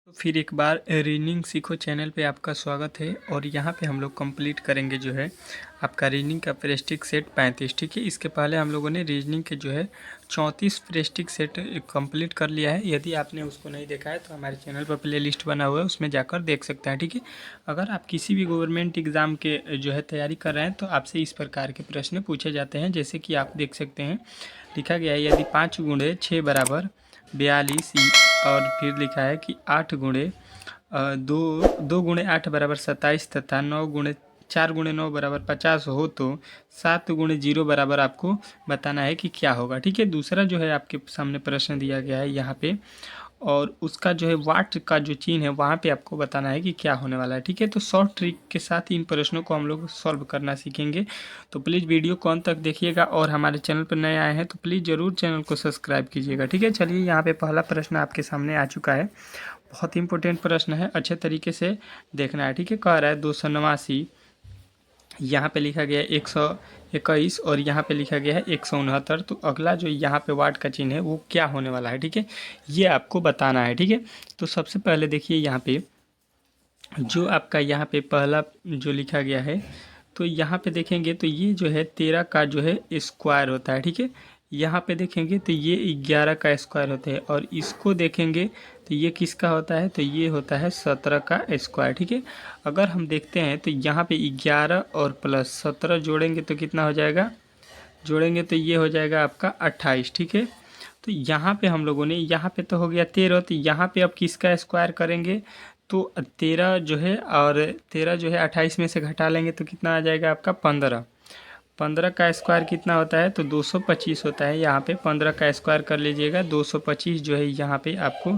तो फिर एक बार रीजनिंग सीखो चैनल पे आपका स्वागत है। और यहाँ पे हम लोग कंप्लीट करेंगे जो है आपका रीजनिंग का प्रेस्टिक सेट 35। ठीक है, इसके पहले हम लोगों ने रीजनिंग के जो है 34 प्रेस्टिक सेट कंप्लीट कर लिया है। यदि आपने उसको नहीं देखा है तो हमारे चैनल पर प्ले लिस्ट बना हुआ है, उसमें जाकर देख सकते हैं। ठीक है, अगर आप किसी भी गवर्नमेंट एग्ज़ाम के जो है तैयारी कर रहे हैं तो आपसे इस प्रकार के प्रश्न पूछे जाते हैं, जैसे कि आप देख सकते हैं लिखा गया है यदि 5 गुणे 6 बराबर 42 और फिर लिखा है कि 8 गुणे दो गुणे 8 बराबर 27 तथा 9 गुणे 4 गुणे 9 बराबर 50 हो तो 7 गुणे 0 बराबर आपको बताना है कि क्या होगा। ठीक है, दूसरा जो है आपके सामने प्रश्न दिया गया है यहाँ पे, और उसका जो है वाट का जो चिन्ह है वहाँ पे आपको बताना है कि क्या होने वाला है। ठीक है, तो शॉर्ट ट्रिक के साथ इन प्रश्नों को हम लोग सॉल्व करना सीखेंगे। तो प्लीज़ वीडियो को अंत तक देखिएगा, और हमारे चैनल पर नए आए हैं तो प्लीज़ ज़रूर चैनल को सब्सक्राइब कीजिएगा। ठीक है, चलिए यहाँ पे पहला प्रश्न आपके सामने आ चुका है। बहुत ही इंपॉर्टेंट प्रश्न है, अच्छे तरीके से देखना है। ठीक है, कह रहा है 289, यहाँ पे लिखा गया है 121 और यहाँ पे लिखा गया है 169। तो अगला जो यहाँ पे वाट का चिन्ह है वो क्या होने वाला है, ठीक है, ये आपको बताना है। ठीक है, तो सबसे पहले देखिए यहाँ पे जो आपका यहाँ पे पहला जो लिखा गया है, तो यहाँ पे देखेंगे तो ये जो है 13 का जो है स्क्वायर होता है। ठीक है, यहाँ पे देखेंगे तो ये 11 का स्क्वायर होता है, और इसको देखेंगे तो ये किसका होता है, तो ये होता है 17 का स्क्वायर। ठीक है, अगर हम देखते हैं तो यहाँ पे 11 और प्लस 17 जोड़ेंगे तो कितना हो जाएगा, जोड़ेंगे तो ये हो जाएगा आपका 28। ठीक है, तो यहाँ पे हम लोगों ने यहाँ पे तो हो गया 13, तो यहाँ पे अब किसका स्क्वायर करेंगे, तो 13 जो है, और 13 जो है 28 में से घटा लेंगे तो कितना आ जाएगा आपका 15। 15 का स्क्वायर कितना होता है, तो 225 होता है। यहाँ पे 15 का स्क्वायर कर लीजिएगा, 225 जो है यहाँ पे आपको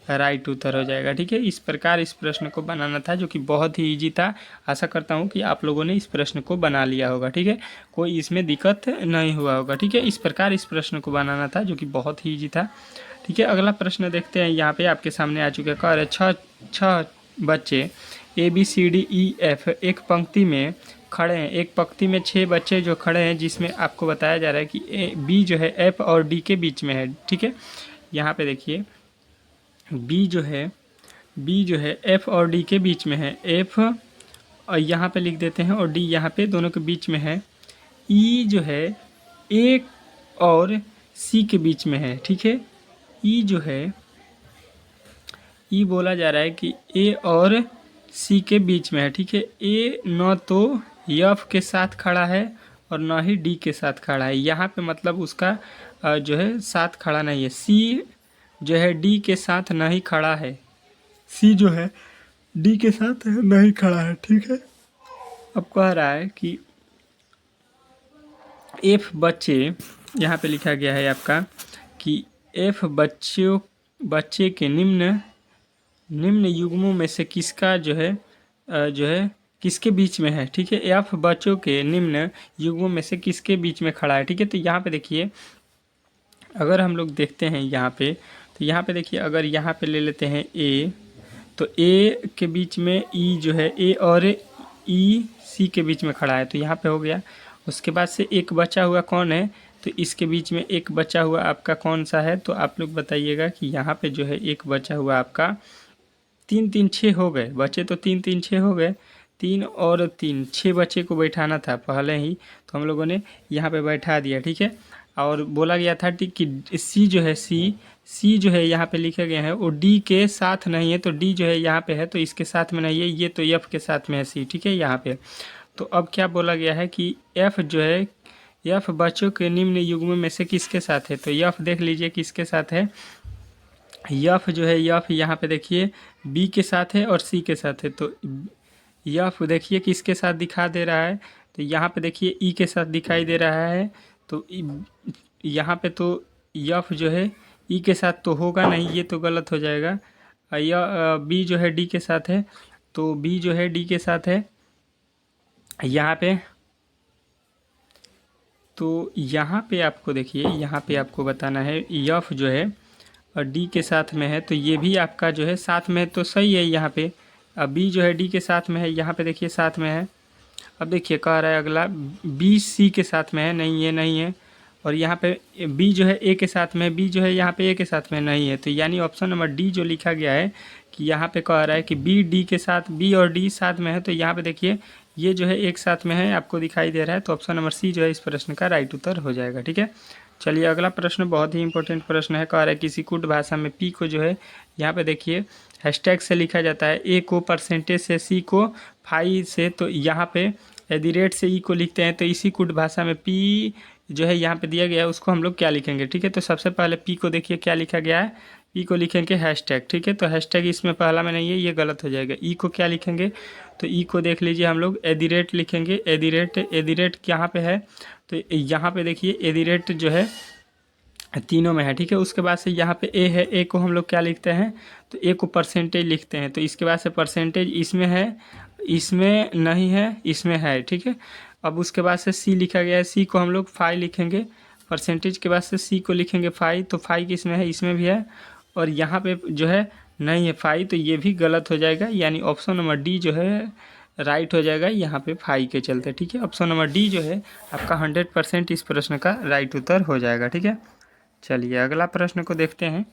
राइट उत्तर हो जाएगा। ठीक है, इस प्रकार इस प्रश्न को बनाना था, जो कि बहुत ही इजी था। आशा करता हूँ कि आप लोगों ने इस प्रश्न को बना लिया होगा। ठीक है, कोई इसमें दिक्कत नहीं हुआ होगा। ठीक है, इस प्रकार इस प्रश्न को बनाना था, जो कि बहुत ही ईजी था। ठीक है, अगला प्रश्न देखते हैं। यहाँ पे आपके सामने आ चुके कह रहे छः बच्चे ABCDEF एक पंक्ति में खड़े हैं। एक पंक्ति में 6 बच्चे जो खड़े हैं, जिसमें आपको बताया जा रहा है कि बी जो है F और D के बीच में है। ठीक है, यहाँ पे देखिए बी जो है F और D के बीच में है। F और यहाँ पे लिख देते हैं, और D यहाँ पे दोनों के बीच में है। E जो है A और C के बीच में है। ठीक है, E जो है E बोला जा रहा है कि A और C के बीच में है। ठीक है, A न तो F के साथ खड़ा है और न ही D के साथ खड़ा है। यहाँ पे मतलब उसका जो है साथ खड़ा नहीं है। C जो है D के साथ नहीं खड़ा है। C जो है D के साथ नहीं खड़ा है। ठीक है, अब कह रहा है कि F बच्चे, यहाँ पे लिखा गया है आपका कि F बच्चे के निम्न युग्मों में से किसका जो है किसके बीच में है। ठीक है, F बच्चों के निम्न युग्मों में से किसके बीच में खड़ा है। ठीक है, तो यहाँ पे देखिए अगर हम लोग देखते हैं यहाँ पे, तो यहाँ पे देखिए अगर यहाँ पे ले लेते हैं A, तो A के बीच में E जो है A और E C के बीच में खड़ा है, तो यहाँ पे हो गया। उसके बाद से एक बचा हुआ कौन है, तो इसके बीच में एक बचा हुआ आपका कौन सा है, तो आप लोग बताइएगा कि यहाँ पे जो है एक बचा हुआ आपका 3 3 6 हो गए बचे, तो 3 3 6 हो गए। 3 और 3 6 बच्चे को बैठाना था पहले ही, तो हम लोगों ने यहाँ पे बैठा दिया। ठीक है, और बोला गया था कि सी जो है सी जो है यहाँ पे लिखा गया है वो डी के साथ नहीं है, तो डी जो है यहाँ पे है तो इसके साथ में नहीं है, ये तो एफ के साथ में है सी। ठीक है, यहाँ पे तो अब क्या बोला गया है कि एफ जो है एफ बच्चों के निम्न युग्म में से किसके साथ है, तो एफ देख लीजिए किसके साथ है। एफ जो है एफ यहाँ पे देखिए बी के साथ है और सी के साथ है, तो एफ देखिए किसके साथ दिखा दे रहा है, तो यहाँ पे देखिए ई के साथ दिखाई दे रहा है। तो यहाँ पे तो एफ जो है ई के साथ तो होगा नहीं, ये तो गलत हो जाएगा। या बी जो है डी के साथ है, तो बी जो है डी के साथ है यहाँ पे। तो यहाँ पे आपको देखिए यहाँ पे आपको बताना है एफ जो है और डी के साथ में है, तो ये भी आपका जो है साथ में है, तो सही है यहाँ पे। अब बी जो है डी के साथ में है, यहाँ पे देखिए साथ में है। अब देखिए कह रहा है अगला बी सी के साथ में है, नहीं ये नहीं है। और यहाँ पे बी जो है ए के साथ में, बी जो है यहाँ पे ए के साथ में नहीं है, तो यानी ऑप्शन नंबर डी जो लिखा गया है कि यहाँ पे कह रहा है कि बी डी के साथ, बी और डी साथ में है, तो यहाँ पे देखिए ये जो है एक साथ में है, आपको दिखाई दे रहा है, तो ऑप्शन नंबर सी जो है इस प्रश्न का राइट उत्तर हो जाएगा। ठीक है, चलिए अगला प्रश्न बहुत ही इंपॉर्टेंट प्रश्न है। कह रहा है किसी कुट भाषा में पी को जो है यहाँ पे देखिए हैशटैग से लिखा जाता है, ए को परसेंटेज से, सी को फाई से, तो यहाँ पे यदि रेट से ई को लिखते हैं, तो इसी कुट भाषा में पी जो है यहाँ पे दिया गया है उसको हम लोग क्या लिखेंगे। ठीक है, तो सबसे पहले पी को देखिए क्या लिखा गया है, ई को लिखेंगे हैशटैग। ठीक है, तो हैशटैग इसमें पहला में नहीं है, ये गलत हो जाएगा। ई को क्या लिखेंगे, तो ई को देख लीजिए हम लोग एदिरेट लिखेंगे। एदिरेट यहाँ पे है, तो यहाँ पे देखिए एदिरेट जो है तीनों में है। ठीक है, उसके बाद से यहाँ पे ए है, ए को हम लोग क्या लिखते हैं, तो ए को परसेंटेज लिखते हैं, तो इसके बाद से परसेंटेज इसमें है, इसमें नहीं है, इसमें है। ठीक है, अब उसके बाद से सी लिखा गया है, सी को हम लोग फाई लिखेंगे, परसेंटेज के बाद से सी को लिखेंगे फाई, तो फाई किसमें है, इसमें भी है, और यहाँ पे जो है नहीं है फाई, तो ये भी गलत हो जाएगा, यानी ऑप्शन नंबर डी जो है राइट हो जाएगा यहाँ पे फाई के चलते। ठीक है, ऑप्शन नंबर डी जो है आपका 100% इस प्रश्न का राइट उत्तर हो जाएगा। ठीक है, चलिए अगला प्रश्न को देखते हैं।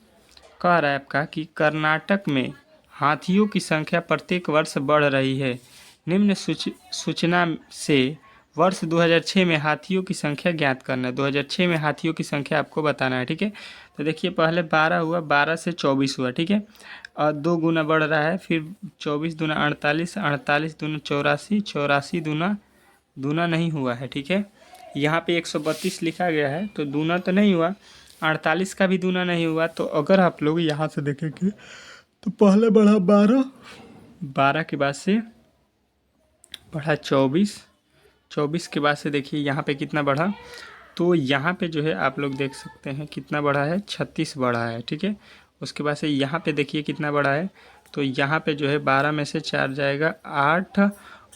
कह रहा है आपका कि कर्नाटक में हाथियों की संख्या प्रत्येक वर्ष बढ़ रही है, निम्न सूचना से वर्ष 2006 में हाथियों की संख्या ज्ञात करना है। 2006 में हाथियों की संख्या आपको बताना है। ठीक है, तो देखिए पहले 12 हुआ, 12 से 24 हुआ। ठीक है, और 2 गुना बढ़ रहा है, फिर 24 दूना 48, 48 दूना 84, 84 दूना दूना नहीं हुआ है। ठीक है, यहाँ पे 132 लिखा गया है, तो दूना तो नहीं हुआ, 48 का भी दूना नहीं हुआ। तो अगर आप लोग यहाँ से देखेंगे तो पहले बढ़ा 12, 12 के बाद से बढ़ा 24, 24 के बाद से देखिए यहाँ पे कितना बढ़ा, तो यहाँ पे जो है आप लोग देख सकते हैं कितना बढ़ा है, 36 बढ़ा है। ठीक है, उसके बाद से यहाँ पे देखिए कितना बढ़ा है, तो यहाँ पे जो है 12 में से 4 जाएगा 8,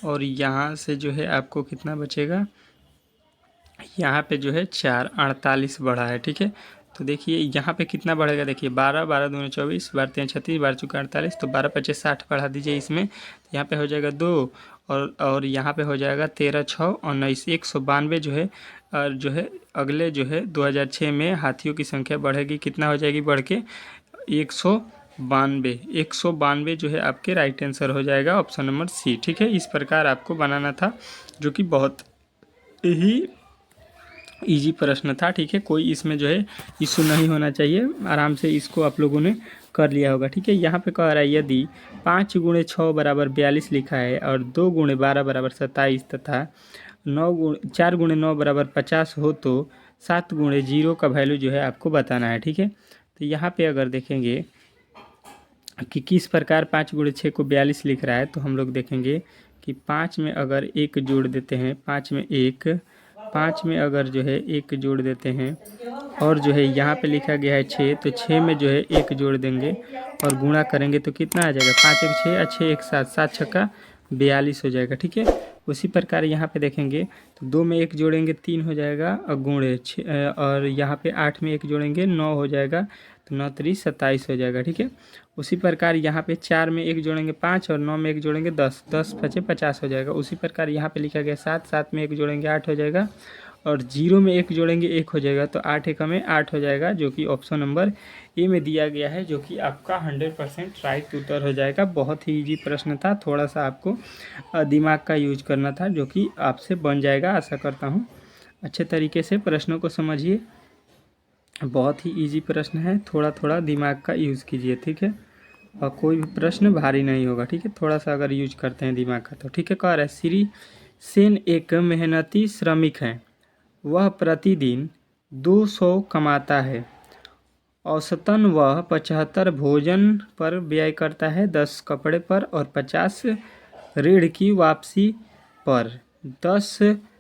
और यहाँ से जो है आपको कितना बचेगा, यहाँ पे जो है 4, 48 बढ़ा है। ठीक है, तो देखिए यहाँ पे कितना बढ़ेगा, देखिए 12, 12 दूनी 24, 12 3 36, 12 चौके 48, तो 12 25 60 बढ़ा दीजिए इसमें, तो यहाँ पे हो जाएगा 2, और यहाँ पे हो जाएगा 13 6 19, 192 जो है, और जो है अगले जो है 2006 में हाथियों की संख्या बढ़ेगी, कितना हो जाएगी बढ़ के 192, 192 जो है आपके राइट आंसर हो जाएगा ऑप्शन नंबर सी। ठीक है, इस प्रकार आपको बनाना था, जो कि बहुत ही इजी प्रश्न था। ठीक है, कोई इसमें जो है इशू नहीं होना चाहिए, आराम से इसको आप लोगों ने कर लिया होगा। ठीक है, यहाँ पे कह रहा है यदि 5 गुणे 6 बराबर 42 लिखा है, और 2 गुणे 12 बराबर 27 तथा 4 गुणे 9 बराबर 50 हो, तो 7 गुणे 0 का वैल्यू जो है आपको बताना है। ठीक है, तो यहाँ पे अगर देखेंगे कि किस प्रकार 5 गुणे 6 को 42 लिख रहा है, तो हम लोग देखेंगे कि 5 में अगर 1 जोड़ देते हैं, 5 में 1, 5 में अगर जो है 1 जोड़ देते हैं, और जो है यहाँ पे लिखा गया है 6, तो 6 में जो है 1 जोड़ देंगे और गुणा करेंगे तो कितना आ जाएगा, 5 1 6 और 6 1 7, 7 छक्का 42 हो जाएगा। ठीक है, उसी प्रकार यहाँ पे देखेंगे तो 2 में 1 जोड़ेंगे 3 हो जाएगा, और गुणे 6, और यहाँ पे 8 में 1 जोड़ेंगे 9 हो जाएगा, तो 9 3 27 हो जाएगा। ठीक है, उसी प्रकार यहाँ पे 4 में 1 जोड़ेंगे 5, और 9 में 1 जोड़ेंगे 10, 10 5 50 हो जाएगा। उसी प्रकार यहाँ पे लिखा गया 7, 7 में 1 जोड़ेंगे 8 हो जाएगा, और 0 में 1 जोड़ेंगे 1 हो जाएगा, तो 8 1 में 8 हो जाएगा, जो कि ऑप्शन नंबर ए में दिया गया है, जो कि आपका 100% राइट उत्तर हो जाएगा। बहुत ही इजी प्रश्न था, थोड़ा सा आपको दिमाग का यूज करना था, जो कि आपसे बन जाएगा, आशा करता हूँ। अच्छे तरीके से प्रश्नों को समझिए, बहुत ही इजी प्रश्न है, थोड़ा थोड़ा दिमाग का यूज़ कीजिए। ठीक है, और कोई भी प्रश्न भारी नहीं होगा। ठीक है, थोड़ा सा अगर यूज करते हैं दिमाग का तो। ठीक है, कह रहा है श्री सेन एक मेहनती श्रमिक हैं, वह प्रतिदिन 200 कमाता है, औसतन वह 75 भोजन पर व्यय करता है, 10 कपड़े पर और 50 ऋण की वापसी पर, 10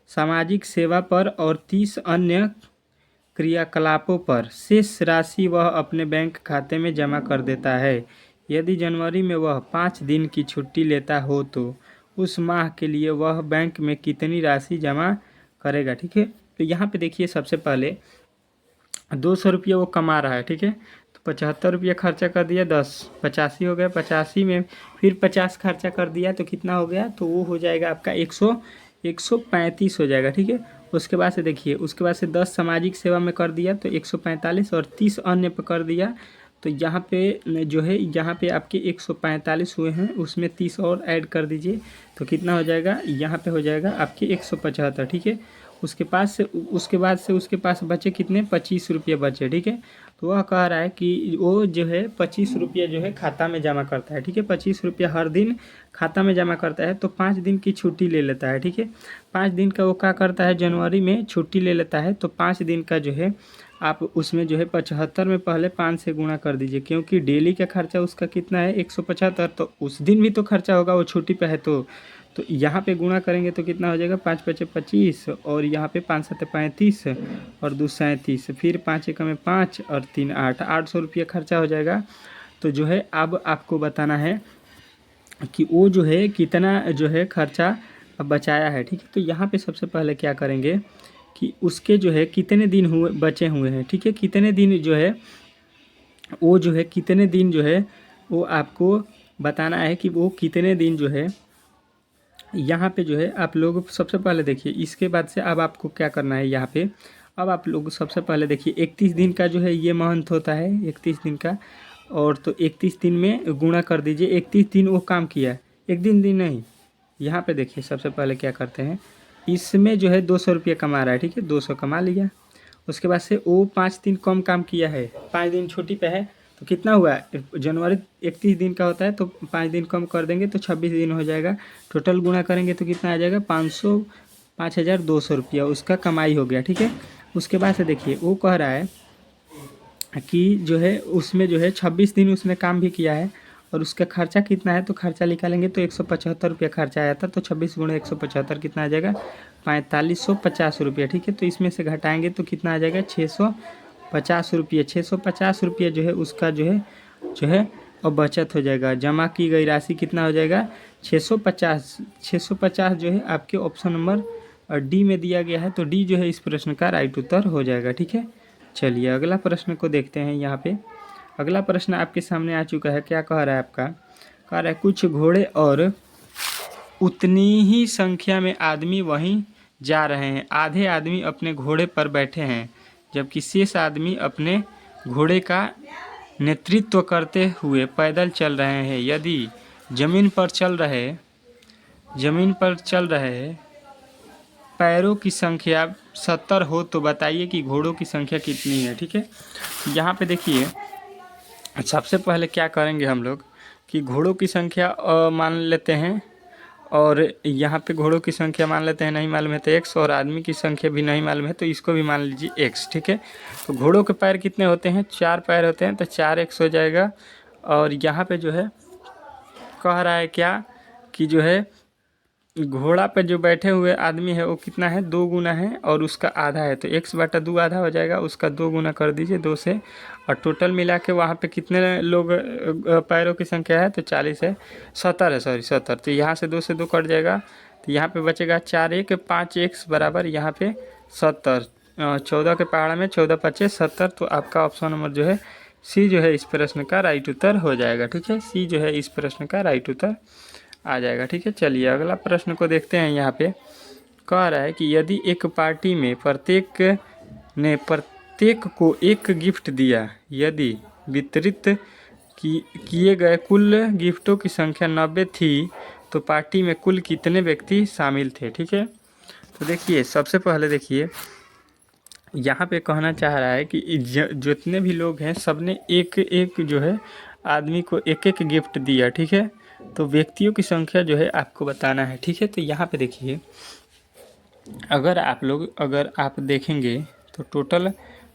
सामाजिक सेवा पर और 30 अन्य क्रियाकलापों पर। शेष राशि वह अपने बैंक खाते में जमा कर देता है। यदि जनवरी में वह 5 दिन की छुट्टी लेता हो, तो उस माह के लिए वह बैंक में कितनी राशि जमा करेगा। ठीक है, तो यहाँ पे देखिए सबसे पहले 200 रुपये वो कमा रहा है। ठीक है, तो 75 रुपये खर्चा कर दिया, 10 85 हो गया, 85 में फिर 50 खर्चा कर दिया, तो कितना हो गया, तो वो हो जाएगा आपका 135 हो जाएगा। ठीक है, उसके बाद से देखिए, उसके बाद से 10 सामाजिक सेवा में कर दिया तो 145, और 30 अन्य पर कर दिया तो यहाँ पे जो है यहाँ पे आपके 145 हुए हैं, उसमें 30 और ऐड कर दीजिए तो कितना हो जाएगा, यहाँ पे हो जाएगा आपके 175। ठीक है, उसके पास से उसके पास बचे कितने, 25 रुपये बचे। ठीक है, तो वह कह रहा है कि वो जो है 25 रुपये जो है खाता में जमा करता है। ठीक है, 25 रुपये हर दिन खाता में जमा करता है, तो 5 दिन की छुट्टी ले लेता है। ठीक है, 5 दिन का वो क्या करता है, जनवरी में छुट्टी ले लेता है, तो 5 दिन का जो है आप उसमें जो है 75 में पहले 5 से गुणा कर दीजिए, क्योंकि डेली का खर्चा उसका कितना है 175, तो उस दिन भी तो खर्चा होगा, वो छुट्टी पे है तो यहाँ पे गुणा करेंगे तो कितना हो जाएगा, 5 पचे 25 और यहाँ पे 5 सत्ते 35 और 2 37, फिर 5 एकम में 5 और 3 8, 800 रुपये खर्चा हो जाएगा। तो जो है अब आपको बताना है कि वो जो है कितना जो है खर्चा बचाया है। ठीक है, तो यहाँ पे सबसे पहले क्या करेंगे कि उसके जो है कितने दिन हुए बचे हुए हैं। ठीक है, कितने दिन जो है वो जो है कितने दिन जो है वो आपको बताना है कि वो कितने दिन जो है यहाँ पे जो है आप लोग सबसे पहले देखिए। इसके बाद से अब आपको क्या करना है यहाँ पे, अब आप लोग सबसे पहले देखिए 31 दिन का जो है ये मंथ होता है 31 दिन का, और तो 31 दिन में गुणा कर दीजिए। 31 दिन वो काम किया है, एक दिन नहीं। यहाँ पे देखिए सबसे पहले क्या करते हैं, इसमें जो है 200 रुपये कमा रहा है। ठीक है, 200 कमा लिया। उसके बाद से वो 5 दिन कम काम किया है, 5 दिन छुट्टी पे है, तो कितना हुआ, जनवरी 31 दिन का होता है तो 5 दिन कम कर देंगे तो 26 दिन हो जाएगा। टोटल गुणा करेंगे तो कितना आ जाएगा, 5,200 रुपया उसका कमाई हो गया। ठीक है, उसके बाद से देखिए वो कह रहा है कि जो है उसमें जो है 26 दिन उसने काम भी किया है और उसका खर्चा कितना है, तो खर्चा निकालेंगे तो 175 रुपया खर्चा आया था, तो 26 गुणे 175 कितना आ जाएगा, 4550 रुपया। ठीक है, तो इसमें से घटाएंगे तो कितना आ जाएगा, 650 रुपये। 650 रुपये जो है उसका जो है और बचत हो जाएगा। जमा की गई राशि कितना हो जाएगा, 650। 650 जो है आपके ऑप्शन नंबर डी में दिया गया है, तो डी जो है इस प्रश्न का राइट उत्तर हो जाएगा। ठीक है, चलिए अगला प्रश्न को देखते हैं। यहाँ पे अगला प्रश्न आपके सामने आ चुका है। क्या कह रहा है आपका, कह रहा है कुछ घोड़े और उतनी ही संख्या में आदमी वहीं जा रहे हैं। आधे आदमी अपने घोड़े पर बैठे हैं जबकि शेष आदमी अपने घोड़े का नेतृत्व करते हुए पैदल चल रहे हैं। यदि जमीन पर चल रहे पैरों की संख्या 70 हो तो बताइए कि घोड़ों की संख्या कितनी है। ठीक है, यहाँ पे देखिए सबसे पहले क्या करेंगे हम लोग कि घोड़ों की संख्या मान लेते हैं, और यहाँ पे घोड़ों की संख्या मान लेते हैं, नहीं मालूम है तो x, और आदमी की संख्या भी नहीं मालूम है तो इसको भी मान लीजिए x। ठीक है, तो घोड़ों के पैर कितने होते हैं, 4 पैर होते हैं, तो 4x हो जाएगा। और यहाँ पे जो है कह रहा है क्या कि जो है घोड़ा पे जो बैठे हुए आदमी है वो कितना है, 2 गुना है और उसका आधा है, तो x/2 आधा हो जाएगा, उसका 2 गुना कर दीजिए 2 से, और टोटल मिला के वहाँ पे कितने लोग पैरों की संख्या है, तो 40 है, 70 है, सॉरी 70। तो यहाँ से 2 से 2 कट जाएगा, तो यहाँ पे बचेगा 4 1 5 x बराबर यहाँ पे 70। 14 के पहाड़ में 14 5 70, तो आपका ऑप्शन नंबर जो है सी जो है इस प्रश्न का राइट उत्तर हो जाएगा। ठीक है, सी जो है इस प्रश्न का राइट उत्तर आ जाएगा। ठीक है, चलिए अगला प्रश्न को देखते हैं। यहाँ पे कह रहा है कि यदि एक पार्टी में प्रत्येक को एक गिफ्ट दिया, यदि वितरित किए गए कुल गिफ्टों की संख्या 90 थी तो पार्टी में कुल कितने व्यक्ति शामिल थे। ठीक है, तो देखिए सबसे पहले देखिए यहाँ पे कहना चाह रहा है कि जितने भी लोग हैं सबने एक एक जो है आदमी को एक एक गिफ्ट दिया। ठीक है, तो व्यक्तियों की संख्या जो है आपको बताना है। ठीक है, तो यहाँ पे देखिए अगर आप देखेंगे तो टोटल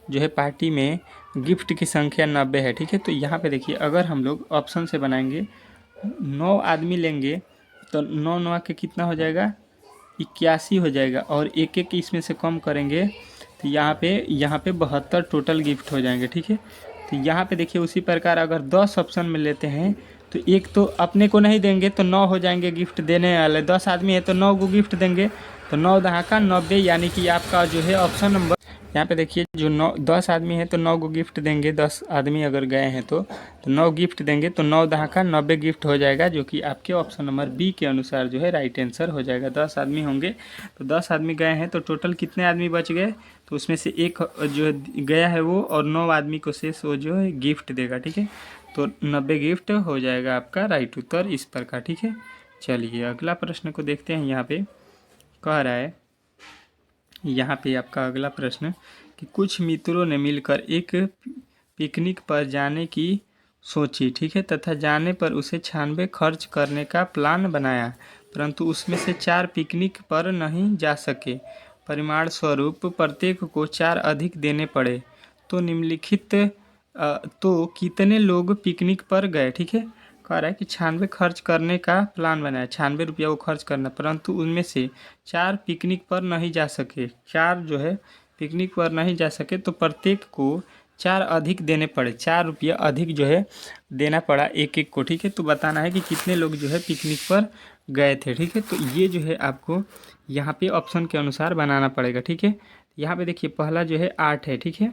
जो है पार्टी में गिफ्ट की संख्या 90 है। ठीक है, तो यहाँ पे देखिए अगर हम लोग ऑप्शन से बनाएंगे 9 आदमी लेंगे तो 9 9 के कितना हो जाएगा, 81 हो जाएगा, और एक एक इसमें से कम करेंगे तो यहाँ पे 72 टोटल गिफ्ट हो जाएंगे। ठीक है, तो यहाँ पे देखिए उसी प्रकार अगर 10 ऑप्शन में लेते हैं तो एक तो अपने को नहीं देंगे तो 9 हो जाएंगे गिफ्ट देने वाले, 10 आदमी है तो 9 को गिफ्ट देंगे, तो 9 दहाका 90, यानी कि आपका जो है ऑप्शन नंबर यहाँ पे देखिए जो 10 आदमी है तो 9 को गिफ्ट देंगे, 10 आदमी अगर गए हैं तो 9 गिफ्ट देंगे, तो 9 दहा का 90 गिफ्ट हो जाएगा, जो कि आपके ऑप्शन नंबर बी के अनुसार जो है राइट आंसर हो जाएगा। 10 आदमी होंगे तो 10 आदमी गए हैं तो टोटल कितने आदमी बच गए, तो उसमें से एक जो है गया है वो, और 9 आदमी को शेष वो जो है गिफ्ट देगा, ठीक है। तो 90 गिफ्ट हो जाएगा आपका राइट उत्तर इस पर का, ठीक है। चलिए अगला प्रश्न को देखते हैं। यहाँ पे कह रहा है, यहाँ पे आपका अगला प्रश्न कि कुछ मित्रों ने मिलकर एक पिकनिक पर जाने की सोची, ठीक है, तथा जाने पर उसे 96 खर्च करने का प्लान बनाया, परंतु उसमें से 4 पिकनिक पर नहीं जा सके। परिणाम स्वरूप प्रत्येक को 4 अधिक देने पड़े। तो निम्नलिखित तो कितने लोग पिकनिक पर गए, ठीक है। कह रहा है कि 96 खर्च करने का प्लान बनाया, 96 रुपया वो खर्च करना, परंतु उनमें से 4 पिकनिक पर नहीं जा सके, 4 जो है पिकनिक पर नहीं जा सके, तो प्रत्येक को 4 अधिक देने पड़े, 4 रुपया अधिक जो है देना पड़ा एक एक को, ठीक है। तो बताना है कि कितने लोग जो है पिकनिक पर गए थे, ठीक है। तो ये जो है आपको यहाँ पे ऑप्शन के अनुसार बनाना पड़ेगा, ठीक है। यहाँ पे देखिए पहला जो है 8 है, ठीक है।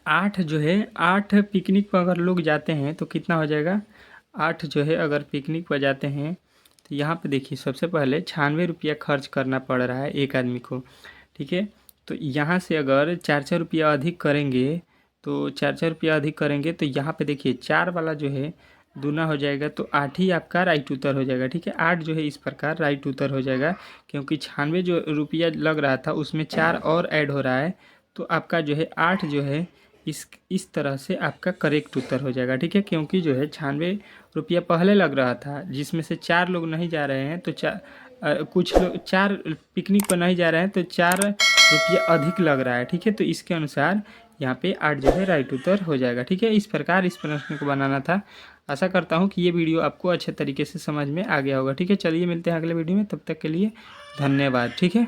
8 जो है 8 पिकनिक पर अगर लोग जाते हैं तो कितना हो जाएगा, 8 जो है अगर पिकनिक पर जाते हैं तो यहाँ पे देखिए सबसे पहले 96 रुपया खर्च करना पड़ रहा है एक आदमी को, ठीक है। तो यहाँ से अगर 4-4 रुपया अधिक करेंगे, तो 4-4 रुपया अधिक करेंगे तो यहाँ पे देखिए 4 वाला जो है दूना हो जाएगा, तो 8 ही आपका राइट उत्तर हो जाएगा, ठीक है। 8 जो है इस प्रकार राइट उत्तर हो जाएगा, क्योंकि 96 जो रुपया लग रहा था उसमें 4 और ऐड हो रहा है, तो आपका जो है 8 जो है इस तरह से आपका करेक्ट उत्तर हो जाएगा, ठीक है। क्योंकि जो है 96 रुपया पहले लग रहा था, जिसमें से 4 लोग नहीं जा रहे हैं, तो कुछ लोग 4 पिकनिक पर नहीं जा रहे हैं, तो 4 रुपया अधिक लग रहा है, ठीक है। तो इसके अनुसार यहाँ पे 8 जो है राइट उत्तर हो जाएगा, ठीक है। इस प्रकार इस प्रश्न को बनाना था। आशा करता हूँ कि ये वीडियो आपको अच्छे तरीके से समझ में आ गया होगा, ठीक है। चलिए मिलते हैं अगले वीडियो में, तब तक के लिए धन्यवाद, ठीक है।